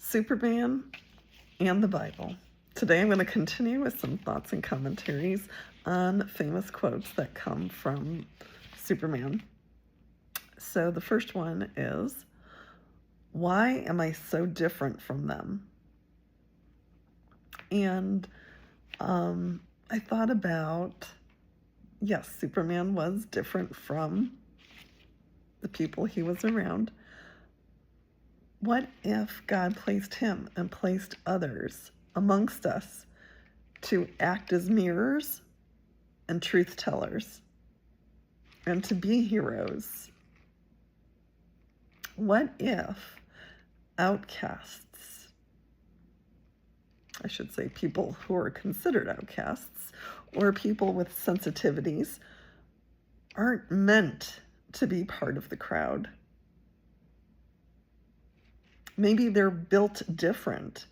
Superman and the Bible. Today I'm going to continue with some thoughts and commentaries on famous quotes that come from Superman. So the first one is, why am I so different from them? And I thought about, yes, Superman was different from the people he was around. What if God placed him and placed others amongst us to act as mirrors and truth tellers and to be heroes? What if outcasts, I should say people who are considered outcasts, or people with sensitivities, aren't meant to be part of the crowd? Maybe they're built different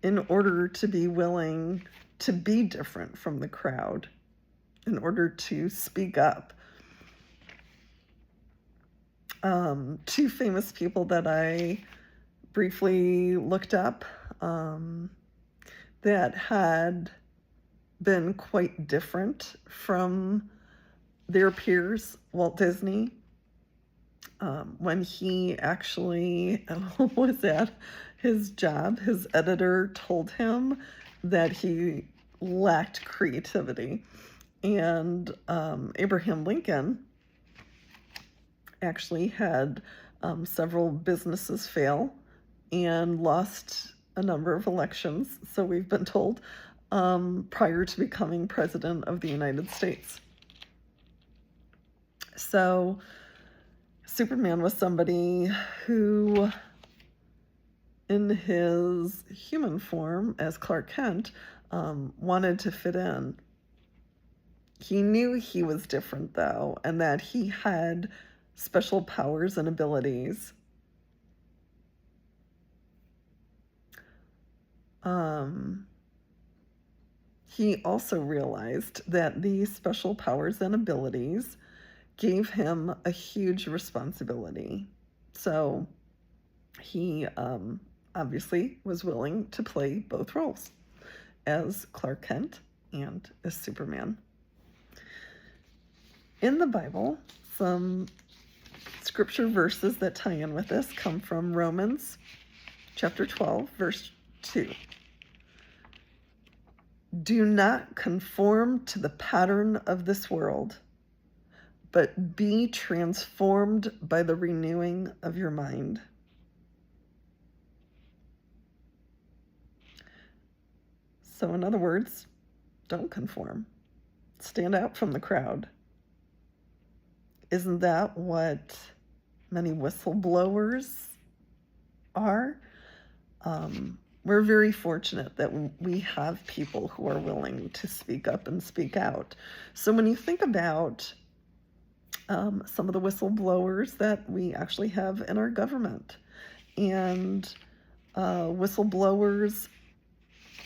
in order to be willing to be different from the crowd, in order to speak up. Two famous people that I briefly looked up that had been quite different from their peers. Walt Disney, when he actually was at his job, his editor told him that he lacked creativity. And Abraham Lincoln actually had several businesses fail and lost a number of elections, so we've been told, prior to becoming president of the United States. So Superman was somebody who, in his human form as Clark Kent, wanted to fit in. He knew he was different, though, and that he had special powers and abilities. He also realized that these special powers and abilities gave him a huge responsibility. So he obviously was willing to play both roles, as Clark Kent and as Superman. In the Bible, some scripture verses that tie in with this come from Romans chapter 12, verse 2. Do not conform to the pattern of this world, but be transformed by the renewing of your mind. So in other words, don't conform. Stand out from the crowd. Isn't that what many whistleblowers are? We're very fortunate that we have people who are willing to speak up and speak out. So when you think about some of the whistleblowers that we actually have in our government, and whistleblowers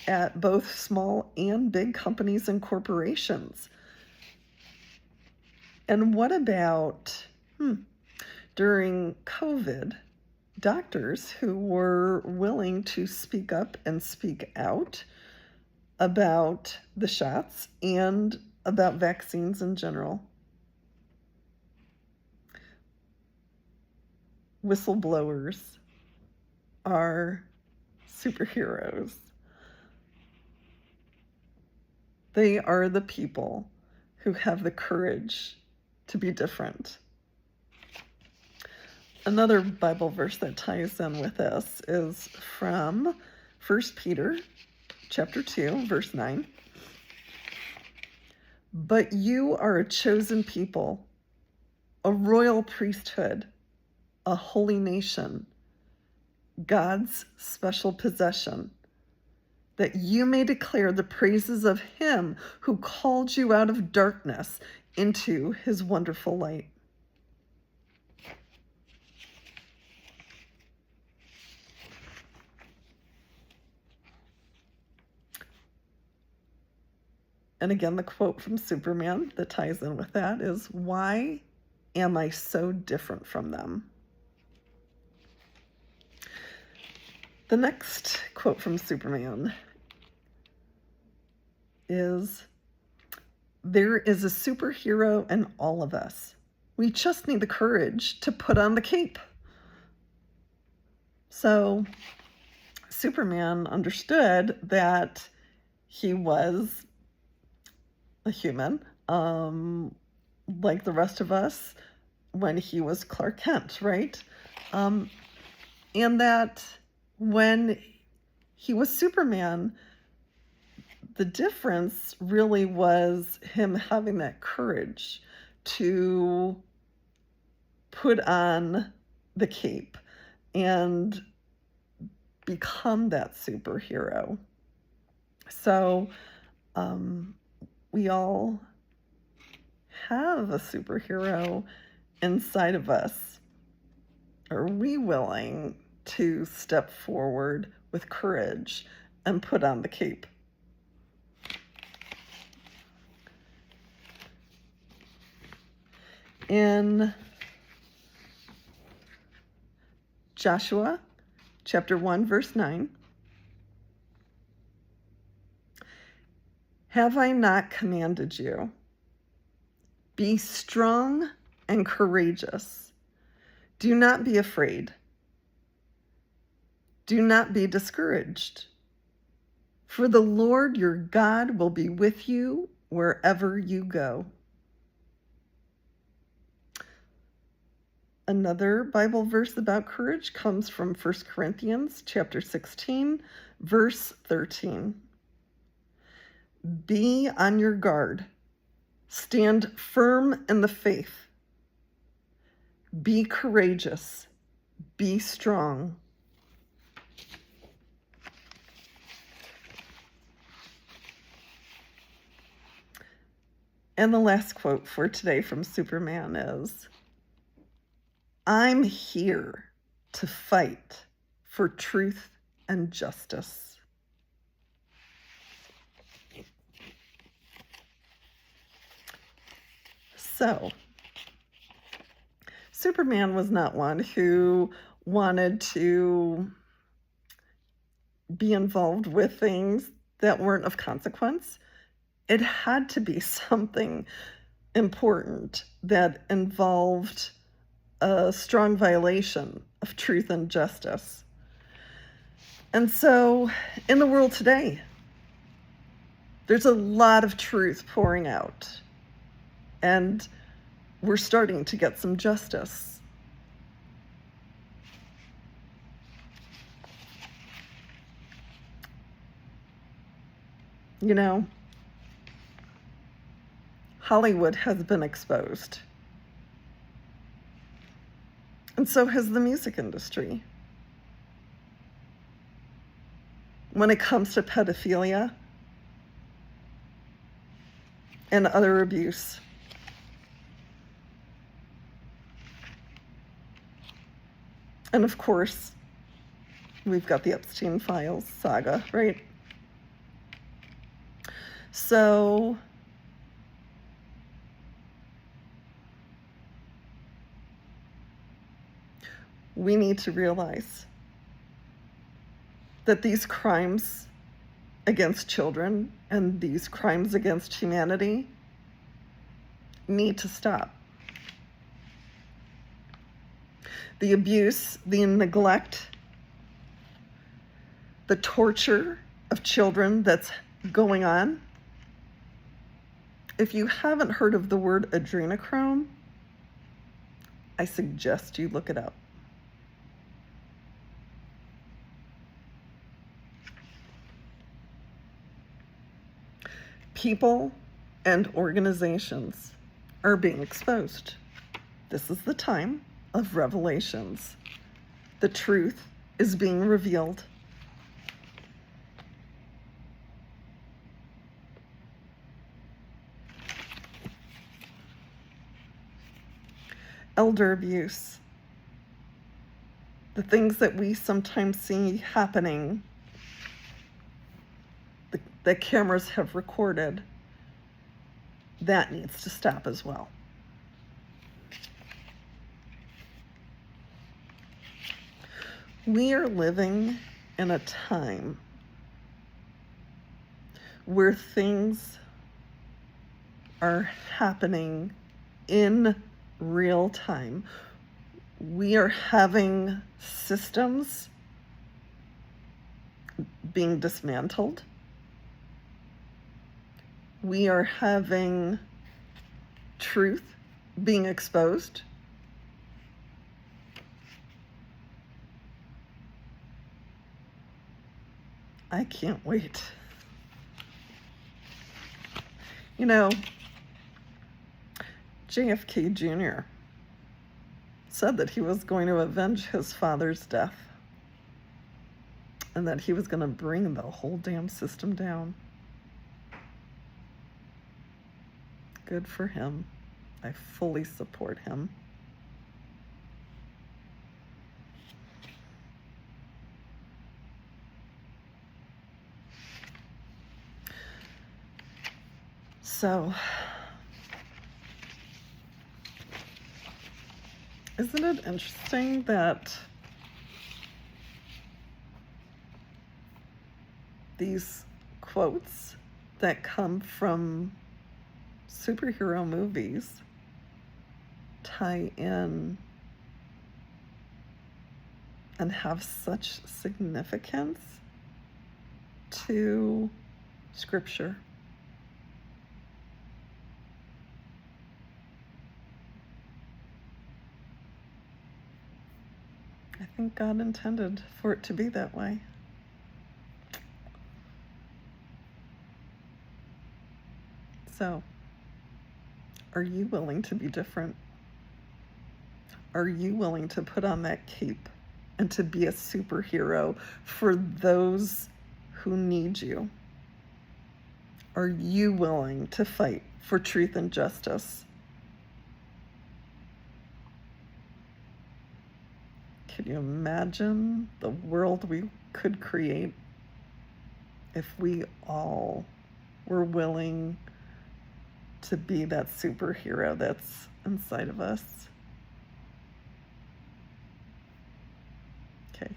at both small and big companies and corporations. And what about during COVID, doctors who were willing to speak up and speak out about the shots and about vaccines in general? Whistleblowers are superheroes. They are the people who have the courage to be different. Another Bible verse that ties in with this is from 1 Peter chapter 2, verse 9. But you are a chosen people, a royal priesthood, a holy nation, God's special possession, that you may declare the praises of him who called you out of darkness into his wonderful light. And again, the quote from Superman that ties in with that is, why am I so different from them? The next quote from Superman is, "There is a superhero in all of us. We just need the courage to put on the cape." So Superman understood that he was a human, like the rest of us when he was Clark Kent, right? And that when he was Superman, the difference really was him having that courage to put on the cape and become that superhero. So we all have a superhero inside of us. Are we willing to step forward with courage and put on the cape? In Joshua chapter 1, verse 9, "Have I not commanded you? Be strong and courageous. Do not be afraid. Do not be discouraged. For the Lord your God will be with you wherever you go." Another Bible verse about courage comes from 1 Corinthians chapter 16, verse 13. "Be on your guard. Stand firm in the faith. Be courageous. Be strong." And the last quote for today from Superman is, "I'm here to fight for truth and justice." So, Superman was not one who wanted to be involved with things that weren't of consequence. It had to be something important that involved a strong violation of truth and justice. And so, in the world today, there's a lot of truth pouring out, and we're starting to get some justice. You know, Hollywood has been exposed, and so has the music industry. When it comes to pedophilia and other abuse. And of course, we've got the Epstein Files saga, right? So we need to realize that these crimes against children and these crimes against humanity need to stop. The abuse, the neglect, the torture of children that's going on. If you haven't heard of the word adrenochrome, I suggest you look it up. People and organizations are being exposed. This is the time of revelations. The truth is being revealed. Elder abuse, the things that we sometimes see happening, that cameras have recorded, that needs to stop as well. We are living in a time where things are happening in real time. We are having systems being dismantled. We are having truth being exposed. I can't wait. You know, JFK Jr. said that he was going to avenge his father's death and that he was going to bring the whole damn system down. Good for him. I fully support him. So, isn't it interesting that these quotes that come from superhero movies tie in and have such significance to Scripture? I think God intended for it to be that way. So, are you willing to be different? Are you willing to put on that cape and to be a superhero for those who need you? Are you willing to fight for truth and justice? Can you imagine the world we could create if we all were willing to be that superhero that's inside of us? Okay.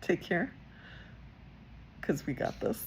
Take care, because we got this.